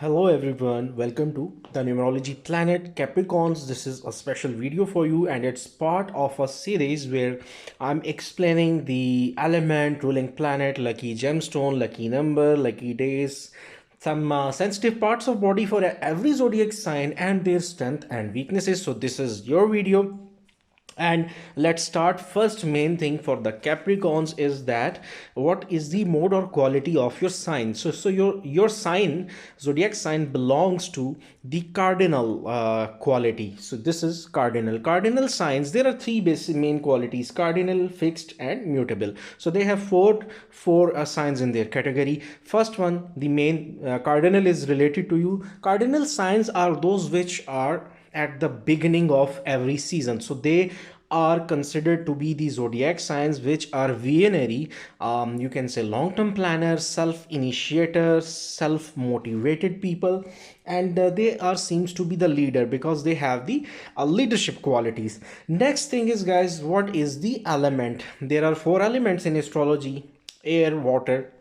Hello everyone, welcome to the numerology planet Capricorns. This is a special video for you and it's part of a series where I'm explaining the element, ruling planet, lucky gemstone, lucky number, lucky days, some sensitive parts of body for every zodiac sign and their strength and weaknesses. So this is your video, and let's start. First main thing for the Capricorns is that what is the mode or quality of your sign. So your sign, zodiac sign, belongs to the cardinal quality. So this is cardinal signs. There are three basic main qualities: cardinal, fixed and mutable. So they have four signs in their category. First one, the main cardinal, is related to you. Cardinal signs are those which are at the beginning of every season. So they are considered to be the zodiac signs which are visionary, you can say long-term planners, self-initiators, self-motivated people, and they are seems to be the leader because they have the leadership qualities. Next thing is, guys, what is the element? There are four elements in astrology: air, water,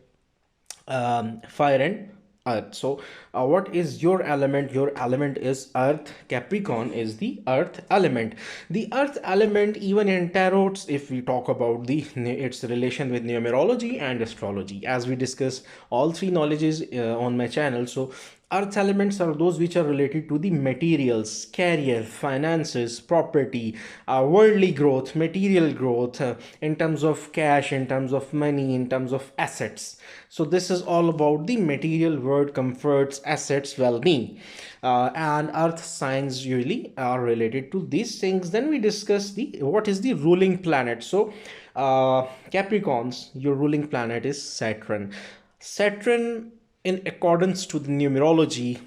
fire and earth. So what is your element? Your element is earth. Capricorn is the earth element. The earth element, even in tarots, if we talk about the its relation with numerology and astrology, as we discuss all three knowledges on my channel. So earth elements are those which are related to the materials, career, finances, property, worldly growth, material growth, in terms of cash, in terms of money, in terms of assets. So this is all about the material world, comforts, assets, well-being. And earth signs usually are related to these things. Then we discuss the what is the ruling planet. So Capricorns, your ruling planet is Saturn. Saturn, in accordance to the numerology,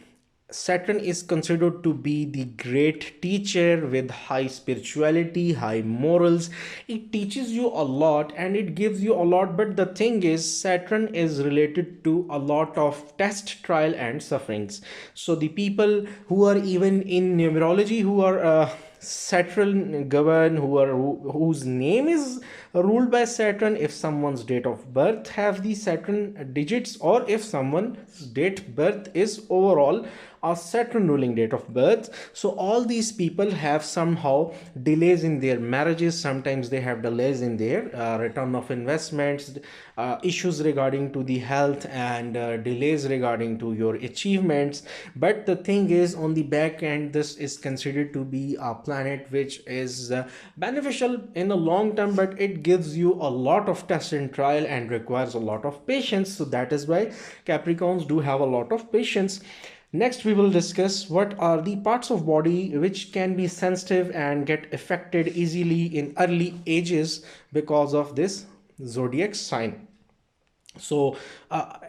Saturn is considered to be the great teacher with high spirituality, high morals. It teaches you a lot and it gives you a lot. But the thing is, Saturn is related to a lot of test, trial, and sufferings. So the people who are even in numerology, who are Saturn govern, whose name is ruled by Saturn, if someone's date of birth have the Saturn digits, or if someone's date birth is overall a Saturn ruling date of birth. So all these people have somehow delays in their marriages. Sometimes they have delays in their return of investments, issues regarding to the health, and delays regarding to your achievements. But the thing is, on the back end, this is considered to be a planet which is beneficial in the long term, but it gives you a lot of test and trial and requires a lot of patience. So that is why Capricorns do have a lot of patience. Next, we will discuss what are the parts of body which can be sensitive and get affected easily in early ages because of this zodiac sign. So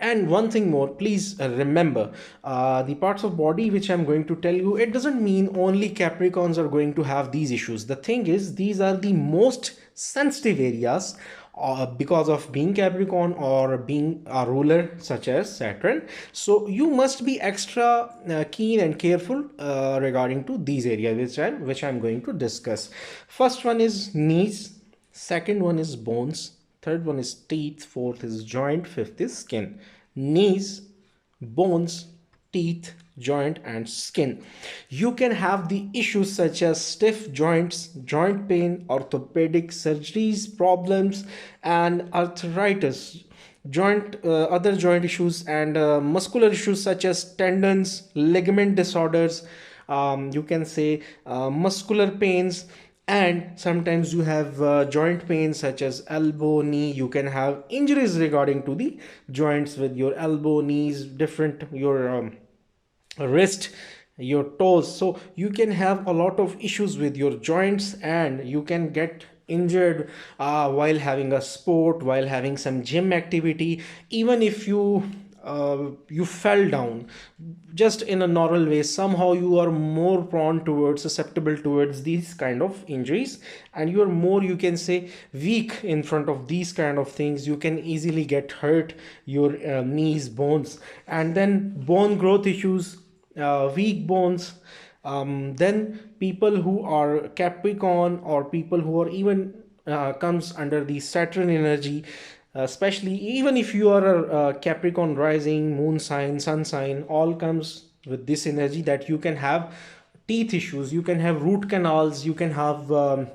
and one thing more, please remember, the parts of body which I'm going to tell you, it doesn't mean only Capricorns are going to have these issues. The thing is, these are the most sensitive areas because of being Capricorn or being a ruler such as Saturn. So you must be extra keen and careful regarding to these areas which I'm going to discuss. First one is knees, second one is bones, third one is teeth, fourth is joint, fifth is skin. Knees, bones, teeth, joint and skin. You can have the issues such as stiff joints, joint pain, orthopedic surgeries problems, and arthritis, joint other joint issues, and muscular issues such as tendons, ligament disorders, you can say muscular pains, and sometimes you have joint pain such as elbow, knee. You can have injuries regarding to the joints with your elbow, knees, different your wrist, your toes. So you can have a lot of issues with your joints and you can get injured while having a sport, while having some gym activity. Even if you fell down just in a normal way, somehow you are more prone towards, susceptible towards these kind of injuries, and you are more, you can say, weak in front of these kind of things. You can easily get hurt your knees, bones, and then bone growth issues, weak bones. Then people who are Capricorn or people who are even comes under the Saturn energy, especially even if you are a Capricorn rising, moon sign, sun sign, all comes with this energy that you can have teeth issues, you can have root canals, you can have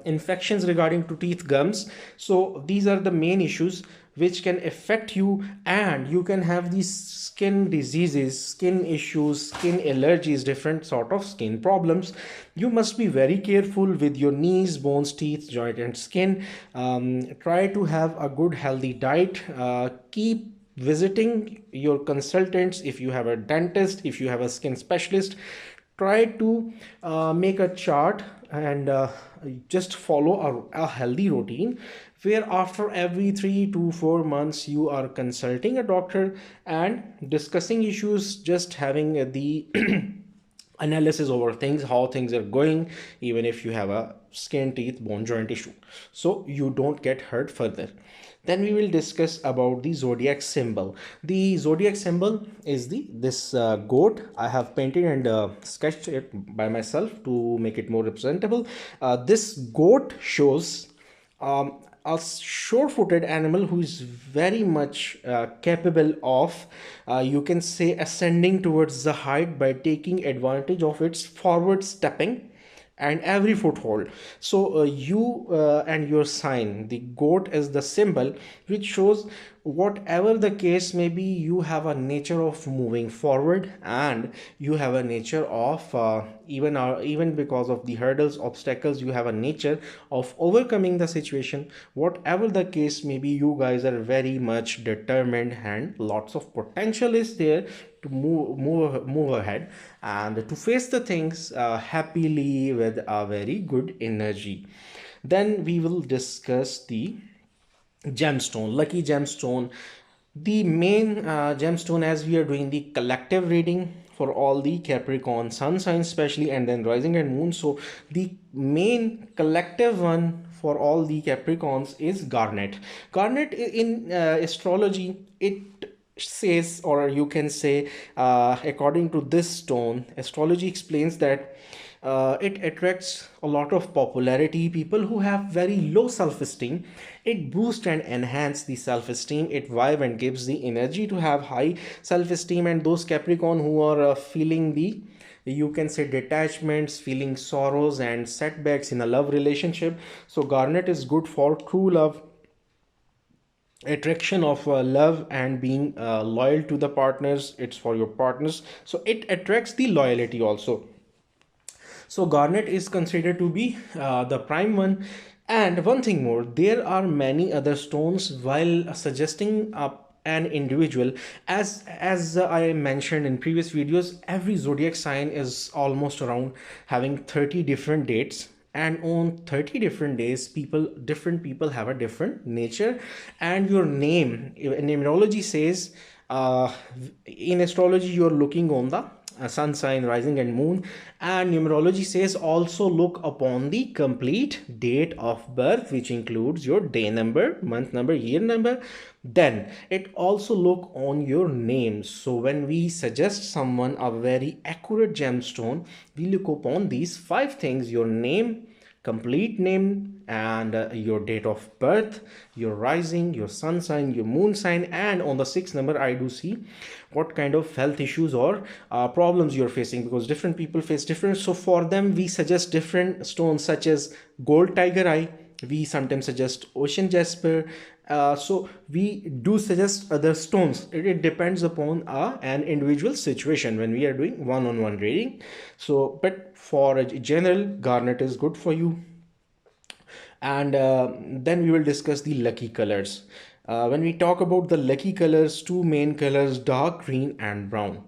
infections regarding to teeth, gums. So these are the main issues which can affect you, and you can have these skin diseases, skin issues, skin allergies, different sort of skin problems. You must be very careful with your knees, bones, teeth, joint and skin. Try to have a good healthy diet. Keep visiting your consultants. If you have a dentist, if you have a skin specialist, try to make a chart and just follow a healthy routine, where after every 3 to 4 months you are consulting a doctor and discussing issues, just having the analysis over things, how things are going, even if you have a skin, teeth, bone, joint issue, so you don't get hurt further. Then we will discuss about the zodiac symbol. The zodiac symbol is the this goat. I have painted and sketched it by myself to make it more representable. This goat shows a sure-footed animal who is very much capable of, you can say, ascending towards the height by taking advantage of its forward stepping and every foothold. So you and your sign, the goat is the symbol which shows, whatever the case may be, you have a nature of moving forward, and you have a nature of even because of the hurdles, obstacles, you have a nature of overcoming the situation. Whatever the case may be, you guys are very much determined, and lots of potential is there to move ahead and to face the things happily with a very good energy. Then we will discuss the gemstone, lucky gemstone. The main gemstone, as we are doing the collective reading for all the Capricorn sun signs especially, and then rising and moon, so the main collective one for all the Capricorns is garnet. Garnet in astrology, it says, or you can say, according to this stone, astrology explains that it attracts a lot of popularity, people who have very low self-esteem. It boosts and enhances the self-esteem, it vibe and gives the energy to have high self-esteem. And those Capricorn who are feeling the, you can say, detachments, feeling sorrows and setbacks in a love relationship, so garnet is good for true love, attraction of love, and being loyal to the partners. It's for your partners, so it attracts the loyalty also. So garnet is considered to be the prime one. And one thing more, there are many other stones. While suggesting an individual, as I mentioned in previous videos, every zodiac sign is almost around having 30 different dates, and on 30 different days, different people have a different nature. And your name in numerology says, uh, in astrology you're looking on the sun sign, rising and moon, and numerology says also look upon the complete date of birth, which includes your day number, month number, year number. Then it also look on your name. So when we suggest someone a very accurate gemstone, we look upon these 5 things: your name, complete name, and your date of birth, your rising, your sun sign, your moon sign, and on the 6th number I do see what kind of health issues or problems you're facing, because different people face different. So for them we suggest different stones such as gold tiger eye, we sometimes suggest ocean jasper. So we do suggest other stones. It depends upon an individual situation when we are doing one-on-one reading. So but for a general, garnet is good for you. And then we will discuss the lucky colors. When we talk about the lucky colors, 2 main colors, dark green and brown.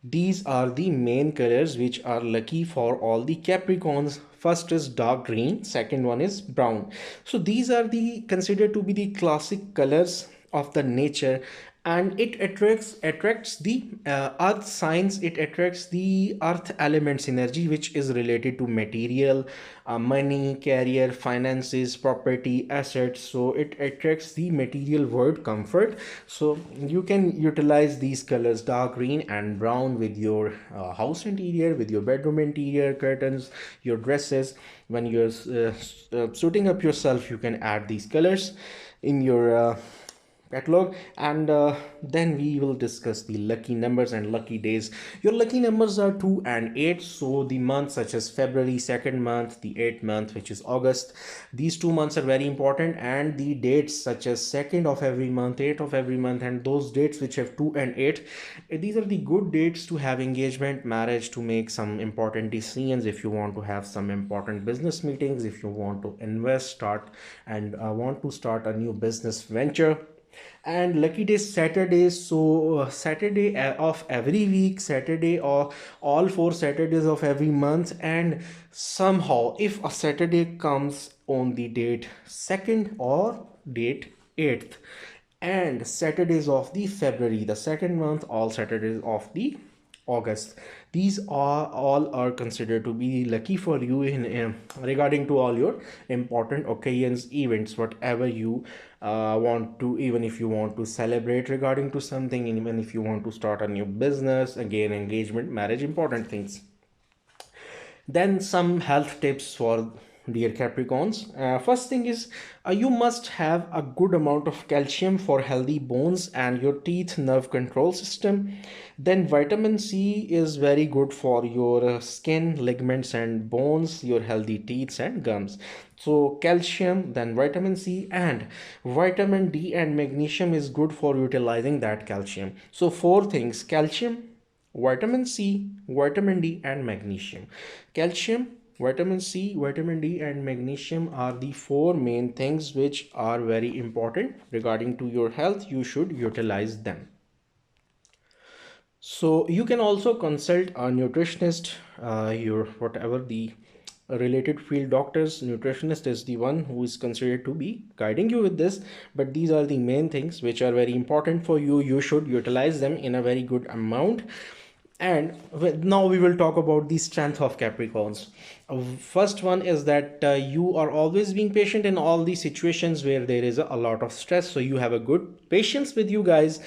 These are the main colors which are lucky for all the Capricorns. First is dark green, second one is brown. So these are the considered to be the classic colors of the nature, and it attracts the earth signs, it attracts the earth elements energy, which is related to material, money, career, finances, property, assets. So it attracts the material world, comfort. So you can utilize these colors, dark green and brown, with your house interior, with your bedroom interior, curtains, your dresses. When you're suiting up yourself, you can add these colors in your catalog, and then we will discuss the lucky numbers and lucky days. Your lucky numbers are 2 and 8. So the months such as February, second month, the 8th month, which is August, these 2 months are very important, and the dates such as 2nd of every month, 8th of every month, and those dates which have 2 and 8, these are the good dates to have engagement, marriage, to make some important decisions, if you want to have some important business meetings, if you want to invest, start, and want to start a new business venture. And lucky days Saturdays, so Saturday of every week, Saturday or all 4 Saturdays of every month, and somehow if a Saturday comes on the date 2nd or date 8th, and Saturdays of the February, the second month, all Saturdays of the August, these are all are considered to be lucky for you in regarding to all your important occasions, events, whatever you want to, even if you want to celebrate regarding to something, even if you want to start a new business, again, engagement, marriage, important things. Then some health tips for dear Capricorns. First thing is, you must have a good amount of calcium for healthy bones and your teeth nerve control system. Then vitamin C is very good for your skin, ligaments and bones, your healthy teeth and gums. So calcium, then vitamin C, and vitamin D and magnesium is good for utilizing that calcium. So four things: calcium, vitamin C, vitamin D, and magnesium. Calcium, vitamin C, vitamin D, and magnesium are the four main things which are very important regarding to your health. You should utilize them. So you can also consult a nutritionist, your whatever the related field doctors. Nutritionist is the one who is considered to be guiding you with this, but these are the main things which are very important for you. You should utilize them in a very good amount. And now we will talk about the strength of Capricorns. First one is that you are always being patient in all the situations where there is a lot of stress. So you have a good patience with you guys.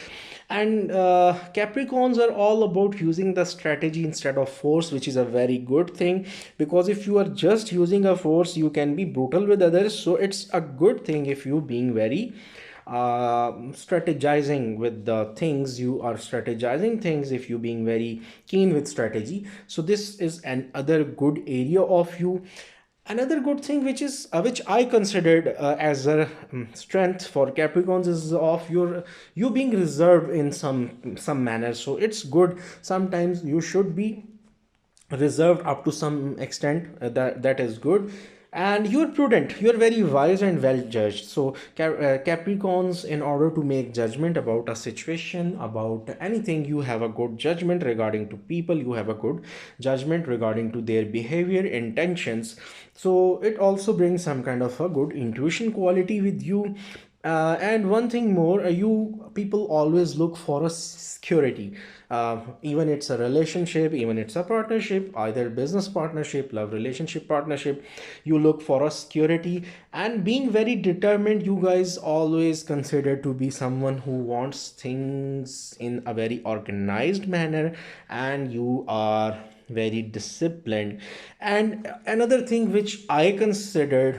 And Capricorns are all about using the strategy instead of force, which is a very good thing, because if you are just using a force, you can be brutal with others. So it's a good thing if you being very strategizing with the things, you are strategizing things, if you being very keen with strategy. So this is another good area of you. Another good thing which is which I considered as a strength for Capricorns is of your you being reserved in some manner. So it's good, sometimes you should be reserved up to some extent, that is good. And you're prudent, you're very wise and well judged. So Capricorns, in order to make judgment about a situation, about anything, you have a good judgment regarding to people, you have a good judgment regarding to their behavior, intentions. So it also brings some kind of a good intuition quality with you. And one thing more, you people always look for a security. Even it's a relationship, even it's a partnership, either business partnership, love relationship, partnership, you look for a security. And being very determined, you guys always consider to be someone who wants things in a very organized manner, and you are very disciplined. And another thing which I considered,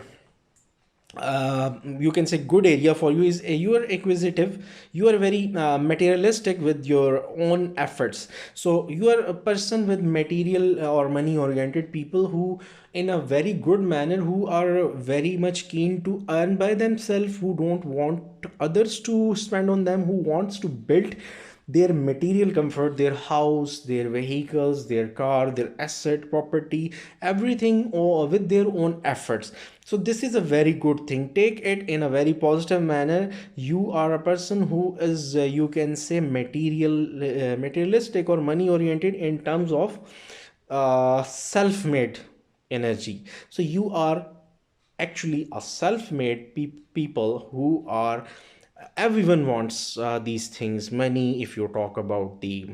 you can say good area for you is you are acquisitive, you are very materialistic with your own efforts. So you are a person with material or money oriented people, who in a very good manner, who are very much keen to earn by themselves, who don't want others to spend on them, who wants to build their material comfort, their house, their vehicles, their car, their asset, property, everything with their own efforts. So this is a very good thing, take it in a very positive manner. You are a person who is you can say materialistic or money oriented in terms of self-made energy. So you are actually a self-made people who are, everyone wants these things, money, if you talk about the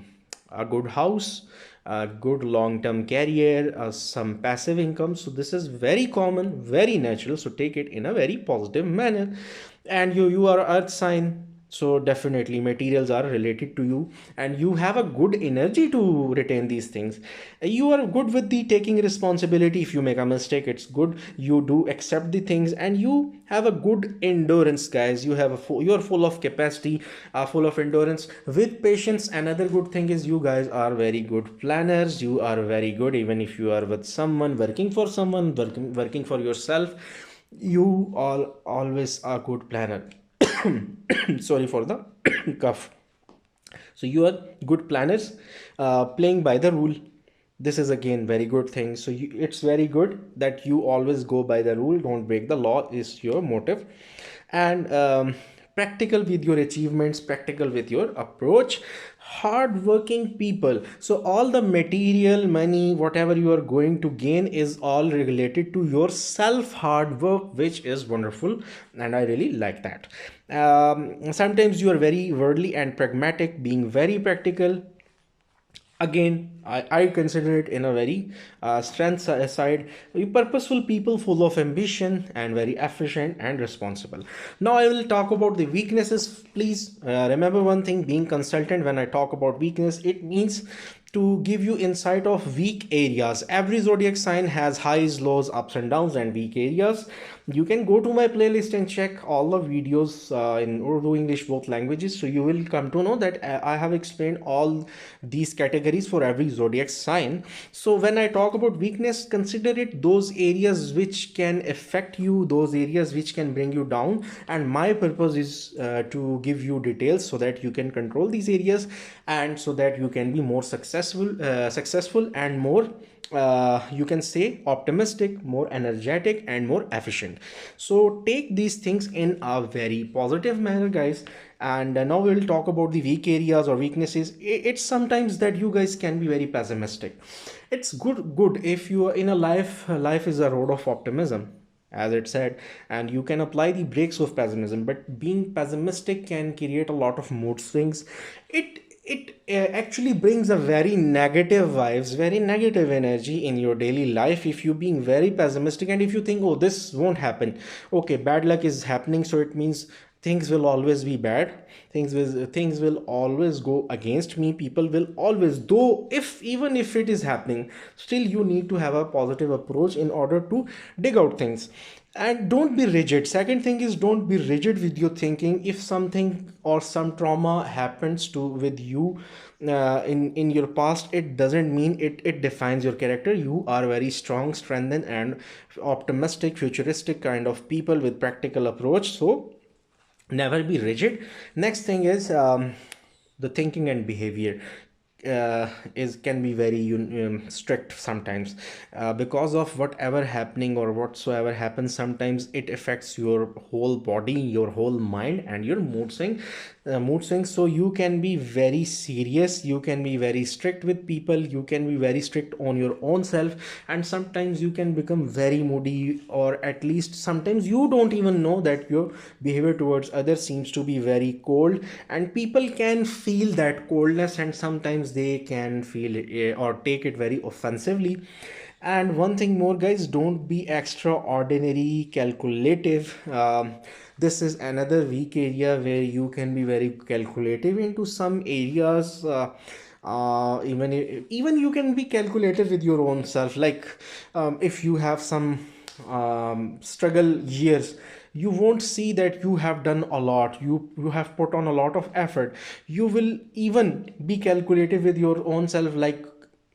a good house, a good long-term career, some passive income. So this is very common, very natural, so take it in a very positive manner. And you are earth sign, So definitely materials are related to you, and you have a good energy to retain these things. You are good with the taking responsibility. If you make a mistake, it's good, you do accept the things, and you have a good endurance, guys. You have you're full of capacity, full of endurance with patience. Another good thing is you guys are very good planners. You are very good, even if you are with someone, working for someone, working for yourself, you all always a good planner. Sorry for the cough. So you are good planners, playing by the rule. This is again very good thing. So it's very good that you always go by the rule, don't break the law is your motive. And practical with your achievements, practical with your approach, hardworking people. So all the material, money, whatever you are going to gain is all related to your self hard work, which is wonderful, and I really like that. Sometimes you are very worldly and pragmatic, being very practical. Again, I consider it in a very strength side. Purposeful people, full of ambition and very efficient and responsible. Now I will talk about the weaknesses. Please remember one thing, being consultant, when I talk about weakness, it means to give you insight of weak areas. Every zodiac sign has highs, lows, ups and downs, and weak areas. You can go to my playlist and check all the videos in Urdu, English, both languages. So you will come to know that I have explained all these categories for every zodiac sign. So when I talk about weakness, consider it those areas which can affect you, those areas which can bring you down. And my purpose is to give you details so that you can control these areas, and so that you can be more successful and more, you can say, optimistic, more energetic and more efficient. So take these things in a very positive manner, guys. And now we will talk about the weak areas or weaknesses. It's sometimes that you guys can be very pessimistic. It's good if you are in a life is a road of optimism, as it said, and you can apply the brakes of pessimism. But being pessimistic can create a lot of mood swings. It actually brings a very negative vibes, very negative energy in your daily life if you being very pessimistic, and if you think, oh, this won't happen, okay, bad luck is happening, so it means things will always be bad, things will always go against me, people will always, though if even if it is happening, still you need to have a positive approach in order to dig out things. And don't be rigid. Second thing is, don't be rigid with your thinking. If something or some trauma happens to with you in your past, it doesn't mean it defines your character. You are very strong, strengthened and optimistic, futuristic kind of people with practical approach. So never be rigid. Next thing is, the thinking and behavior is can be very strict sometimes, because of whatever happening or whatsoever happens. Sometimes it affects your whole body, your whole mind and your mood swings. So you can be very serious, you can be very strict with people, you can be very strict on your own self, and sometimes you can become very moody, or at least sometimes you don't even know that your behavior towards others seems to be very cold, and people can feel that coldness, and sometimes they can feel it, or take it very offensively. And one thing more, guys, don't be extraordinary calculative. This is another weak area where you can be very calculative into some areas. Even you can be calculative with your own self, like if you have some struggle years, you won't see that you have done a lot, you have put on a lot of effort. You will even be calculative with your own self, like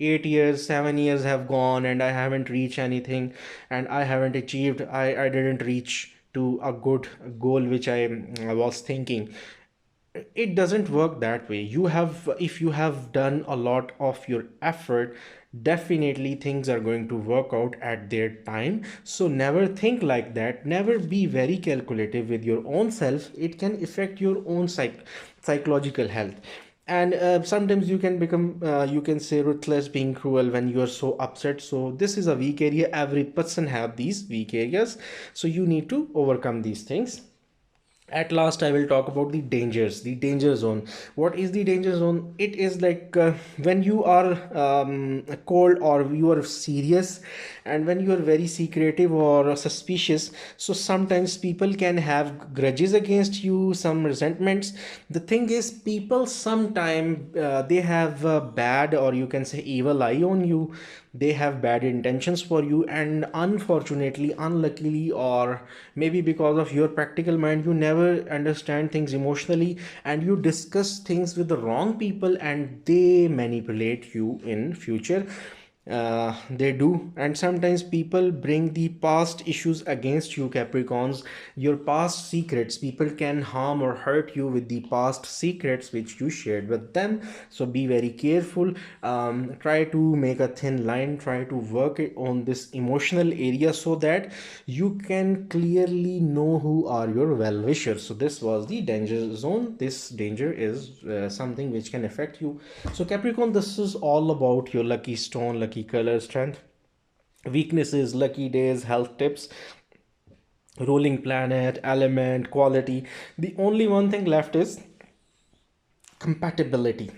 8 years, 7 years have gone and I haven't reached anything, and I haven't achieved, I didn't reach to a good goal which I was thinking. It doesn't work that way. You have, if you have done a lot of your effort, definitely things are going to work out at their time. So never think like that, never be very calculative with your own self. It can affect your own psychological health. And sometimes you can become, you can say, ruthless, being cruel when you are so upset. So this is a weak area. Every person have these weak areas, so you need to overcome these things. At last, I will talk about the dangers, the danger zone. What is the danger zone? It is like when you are cold, or you are serious, and when you are very secretive or suspicious. So sometimes people can have grudges against you, some resentments. The thing is, people sometimes they have a bad, or you can say evil eye on you. They have bad intentions for you, and unfortunately, unluckily, or maybe because of your practical mind, you never understand things emotionally, and you discuss things with the wrong people, and they manipulate you in future. They do. And sometimes people bring the past issues against you, Capricorns. Your past secrets, people can harm or hurt you with the past secrets which you shared with them. So be very careful. Try to make a thin line, try to work it on this emotional area, so that you can clearly know who are your well wishers. So this was the danger zone. This danger is something which can affect you. So Capricorn, this is all about your lucky stone, lucky color, strength, weaknesses, lucky days, health tips, ruling planet, element, quality. The only one thing left is compatibility.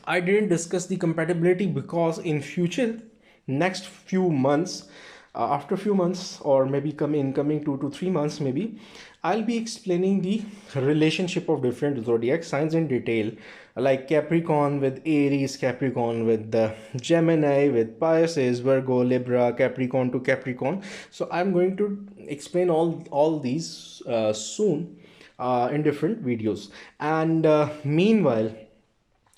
I didn't discuss the compatibility because in future, next few months, after few months, or maybe coming 2 to 3 months, maybe I'll be explaining the relationship of different zodiac signs in detail, like Capricorn with Aries, Capricorn with the Gemini, with Pisces, Virgo, Libra, Capricorn to Capricorn. So I'm going to explain all these soon in different videos. And meanwhile,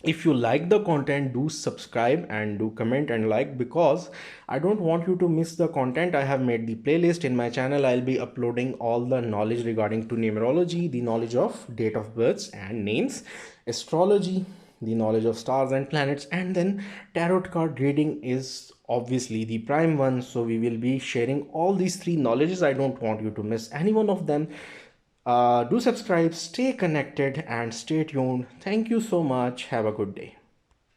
if you like the content, do subscribe and do comment and like, because I don't want you to miss the content. I have made the playlist in my channel. I'll be uploading all the knowledge regarding to numerology, the knowledge of date of births and names, astrology, the knowledge of stars and planets, and then tarot card reading is obviously the prime one. So we will be sharing all these three knowledges. I don't want you to miss any one of them. Do subscribe, stay connected, and stay tuned. Thank you so much. Have a good day.